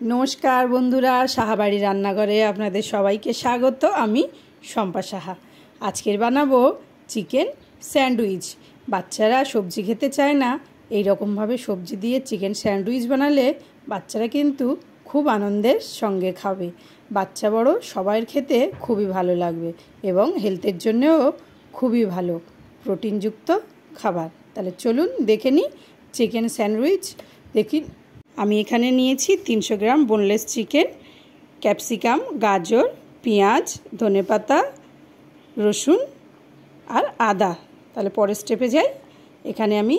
नमस्कार बंधुरा साहाबाड़ी रान्नाघरे आपनादेर सबाइके स्वागत। आमी शम्पा साहा। आजकेर बानाबो चिकेन सैंडउइच। बाच्चारा सब्जी खेते चाय ना, एई रकम भावे सब्जी दिए चिकेन सैंडउइच बानाले बाच्चारा किन्तु खूब आनंदेर संगे खाबे। बाच्चा बड़ो सबाइर खेते खूबই भालो लागबे एबं हेल्थेर जन्यও खूबই भालो प्रोटिनयुक्त खाबार। ताहले चलुन देखे निই चिकेन सैंडउइच। देखि আমি এখানে নিয়েছি 300 গ্রাম বোনলেস চিকেন, ক্যাপসিকাম, গাজর, পেঁয়াজ, ধনেপাতা, রসুন আর আদা। তাহলে পরের স্টেপে যাই। এখানে আমি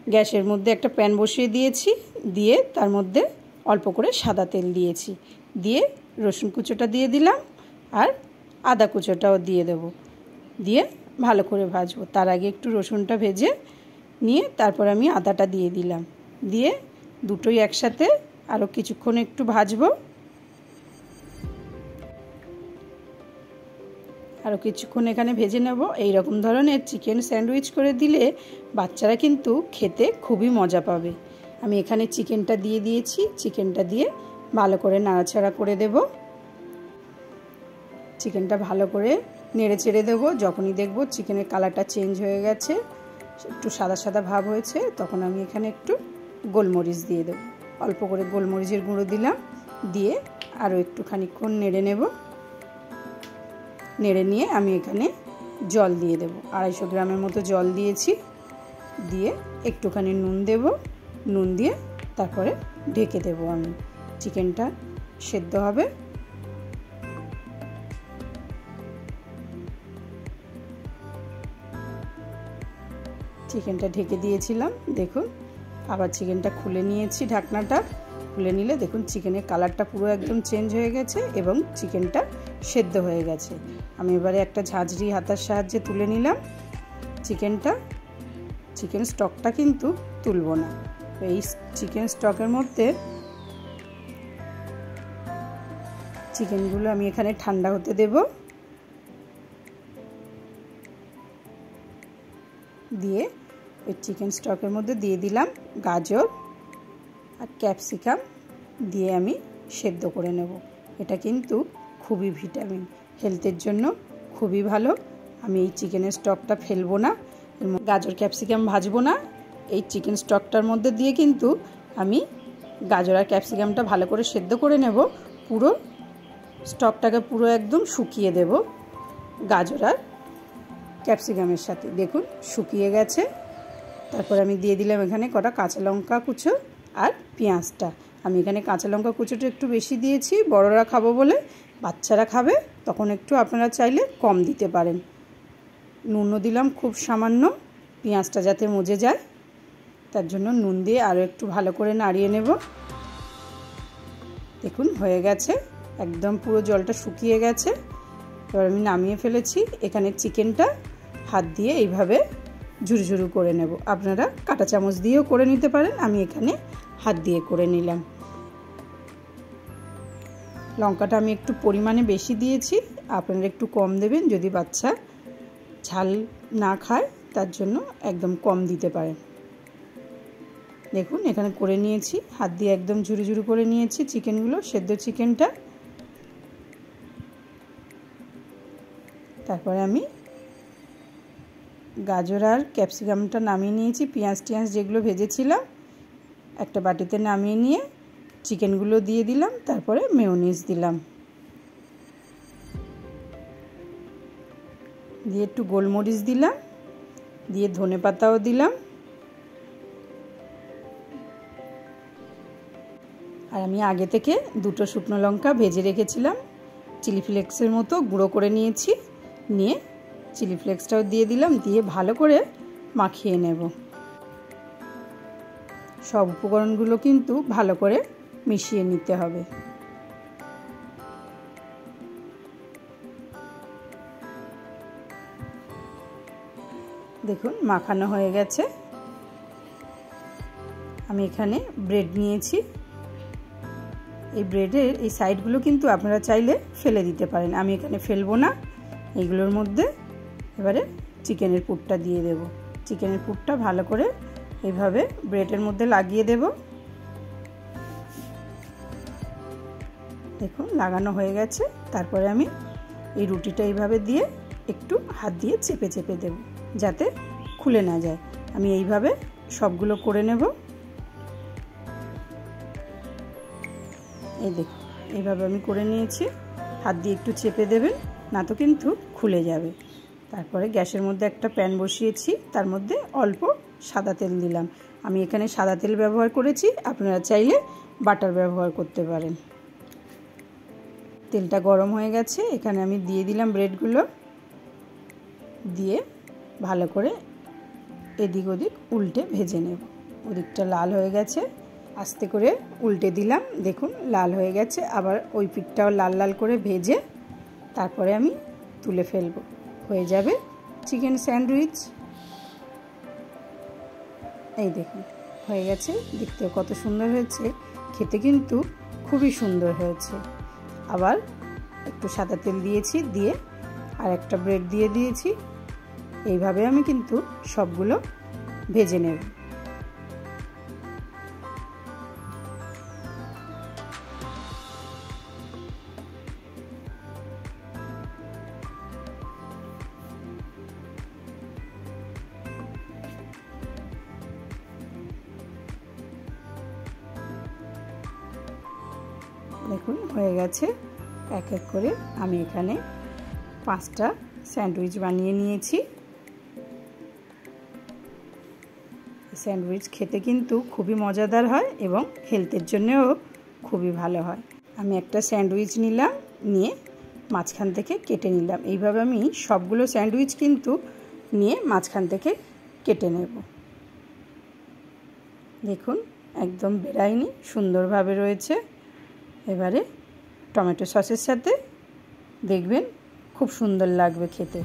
গ্যাসের মধ্যে একটা প্যান বসিয়ে দিয়েছি, দিয়ে তার মধ্যে অল্প করে সাদা তেল দিয়েছি, দিয়ে রসুন কুচোটা দিয়ে দিলাম আর আদা কুচোটাও দিয়ে দেব, দিয়ে ভালো করে ভাজবো। তার আগে একটু রসুনটা ভেজে নিয়ে তারপর আমি আদাটা দিয়ে দিলাম, দিয়ে দুটোই একসাথে আরও কিছুক্ষণ একটু ভাজবো। আরও কিছুক্ষণ এখানে ভেজে নেব। এই রকম ধরনের চিকেন স্যান্ডউইচ করে দিলে বাচ্চারা কিন্তু খেতে খুবই মজা পাবে। আমি এখানে চিকেনটা দিয়ে দিয়েছি, চিকেনটা দিয়ে ভালো করে নাড়াচাড়া করে দেব। চিকেনটা ভালো করে নেড়ে চেড়ে দেবো। যখনই দেখব চিকেনের কালারটা চেঞ্জ হয়ে গেছে, একটু সাদা সাদা ভাব হয়েছে, তখন আমি এখানে একটু গোলমরিচ দিয়ে দেব। অল্প করে গোলমরিচের গুঁড়ো দিলাম, দিয়ে আরও একটু খানিকক্ষণ নেড়ে নেব। নেড়ে নিয়ে আমি এখানে জল দিয়ে দেব। 250 গ্রামের মতো জল দিয়েছি, দিয়ে একটুখানি নুন দেব। নুন দিয়ে তারপরে ঢেকে দেব। আমি চিকেনটা সেদ্ধ হবে। চিকেনটা ঢেকে দিয়েছিলাম, দেখুন আবার চিকেনটা খুলে নিয়েছি। ঢাকনাটা খুলে নিলে দেখুন চিকেনের কালারটা পুরো একদম চেঞ্জ হয়ে গেছে এবং চিকেনটা সেদ্ধ হয়ে গেছে। আমি এবারে একটা ঝাঁঝরি হাতার সাহায্যে তুলে নিলাম চিকেনটা। চিকেন স্টকটা কিন্তু তুলব না। এই চিকেন স্টকের মধ্যে চিকেনগুলো আমি এখানে ঠান্ডা হতে দেব। দিয়ে ওই চিকেন স্টকের মধ্যে দিয়ে দিলাম গাজর আর ক্যাপসিকাম, দিয়ে আমি সেদ্ধ করে নেব। এটা কিন্তু খুবই ভিটামিন, হেলথের জন্য খুবই ভালো। আমি এই চিকেনের স্টকটা ফেলবো না, গাজর ক্যাপসিকাম ভাজবো না। এই চিকেন স্টকটার মধ্যে দিয়ে কিন্তু আমি গাজর আর ক্যাপসিকামটা ভালো করে সেদ্ধ করে নেব। পুরো স্টকটাকে পুরো একদম শুকিয়ে দেব গাজর আর ক্যাপসিকামের সাথে। দেখুন শুকিয়ে গেছে। তারপর আমি দিয়ে দিলাম এখানে কটা কাঁচা লঙ্কা কুচো আর পেঁয়াজটা। আমি এখানে কাঁচা লঙ্কা কুচোটা একটু বেশি দিয়েছি, বড়রা খাবো বলে। বাচ্চারা খাবে তখন একটু আপনারা চাইলে কম দিতে পারেন। নুনও দিলাম খুব সামান্য, পেঁয়াজটা যাতে মজে যায় তার জন্য নুন দিয়ে আরও একটু ভালো করে নাড়িয়ে নেব। দেখুন হয়ে গেছে, একদম পুরো জলটা শুকিয়ে গেছে। এবার আমি নামিয়ে ফেলেছি। এখানে চিকেনটা হাত দিয়ে এইভাবে ঝুরঝুরু করে নেব। আপনারা কাঁটা চামচ দিয়েও করে নিতে পারেন, আমি এখানে হাত দিয়ে করে নিলাম। লঙ্কাটা আমি একটু পরিমাণে বেশি দিয়েছি, আপনারা একটু কম দেবেন যদি বাচ্চা ঝাল না খায়, তার জন্য একদম কম দিতে পারেন। দেখুন এখানে করে নিয়েছি, হাত দিয়ে একদম ঝুরঝুরু করে নিয়েছি চিকেনগুলো, সেদ্ধ চিকেনটা। তারপরে আমি গাজর আর ক্যাপসিকামটা নামিয়ে নিয়েছি, পেঁয়াজ টিয়াজ যেগুলো ভেজেছিলাম একটা বাটিতে নামিয়ে নিয়ে চিকেনগুলো দিয়ে দিলাম। তারপরে মেয়োনিজ দিলাম, দিয়ে একটু গোলমরিচ দিলাম, দিয়ে ধনেপাতাও দিলাম। আর আমি আগে থেকে 2টো শুকনো লঙ্কা ভেজে রেখেছিলাম, চিলি ফ্লেক্সের মতো গুঁড়ো করে নিয়েছি। নিয়ে চিলি ফ্লেক্সটাও দিয়ে দিলাম, দিয়ে ভালো করে মাখিয়ে নেব। সব উপকরণগুলো কিন্তু ভালো করে মিশিয়ে নিতে হবে। দেখুন মাখানো হয়ে গেছে। আমি এখানে ব্রেড নিয়েছি, এই ব্রেডের এই সাইডগুলো কিন্তু আপনারা চাইলে ফেলে দিতে পারেন, আমি এখানে ফেলবো না। এইগুলোর মধ্যে এবারে চিকেনের পুরটা দিয়ে দেব। চিকেনের পুরটা ভালো করে এইভাবে ব্রেডের মধ্যে লাগিয়ে দেব। দেখুন লাগানো হয়ে গেছে। তারপরে আমি এই রুটিটা এইভাবে দিয়ে একটু হাত দিয়ে চেপে চেপে দেব যাতে খুলে না যায়। আমি এইভাবে সবগুলো করে নেব। এই দেখুন এইভাবে আমি করে নিয়েছি। হাত দিয়ে একটু চেপে দেবেন, না তো কিন্তু খুলে যাবে। তারপরে গ্যাসের মধ্যে একটা প্যান বসিয়েছি, তার মধ্যে অল্প সাদা তেল দিলাম। আমি এখানে সাদা তেল ব্যবহার করেছি, আপনারা চাইলে বাটার ব্যবহার করতে পারেন। তেলটা গরম হয়ে গেছে, এখানে আমি দিয়ে দিলাম ব্রেডগুলো। দিয়ে ভালো করে এদিক ওদিক উল্টে ভেজে নেব। ওদিকটা লাল হয়ে গেছে, আস্তে করে উল্টে দিলাম। দেখুন লাল হয়ে গেছে। আবার ওই পিঠটাও লাল লাল করে ভেজে তারপরে আমি তুলে ফেলবো। হয়ে যাবে চিকেন স্যান্ডউইচ। এই দেখুন হয়ে গেছে, দেখতে কত সুন্দর হয়েছে, খেতে কিন্তু খুবই সুন্দর হয়েছে। আবার একটু সাদা তেল দিয়েছি, দিয়ে আর একটা ব্রেড দিয়ে দিয়েছি। এইভাবে আমি কিন্তু সবগুলো ভেজে নেব। দেখুন হয়ে গেছে। এক এক করে আমি এখানে 5টা স্যান্ডউইচ বানিয়ে নিয়েছি। স্যান্ডউইচ খেতে কিন্তু খুবই মজাদার হয় এবং হেলথের জন্যও খুবই ভালো হয়। আমি একটা স্যান্ডউইচ নিলাম, নিয়ে মাঝখান থেকে কেটে নিলাম। এইভাবে আমি সবগুলো স্যান্ডউইচ কিন্তু নিয়ে মাঝখান থেকে কেটে নেব। দেখুন একদম বেরায়নি, সুন্দরভাবে রয়েছে। এবারে টমেটো সসের সাথে দেখবেন খুব সুন্দর লাগবে খেতে।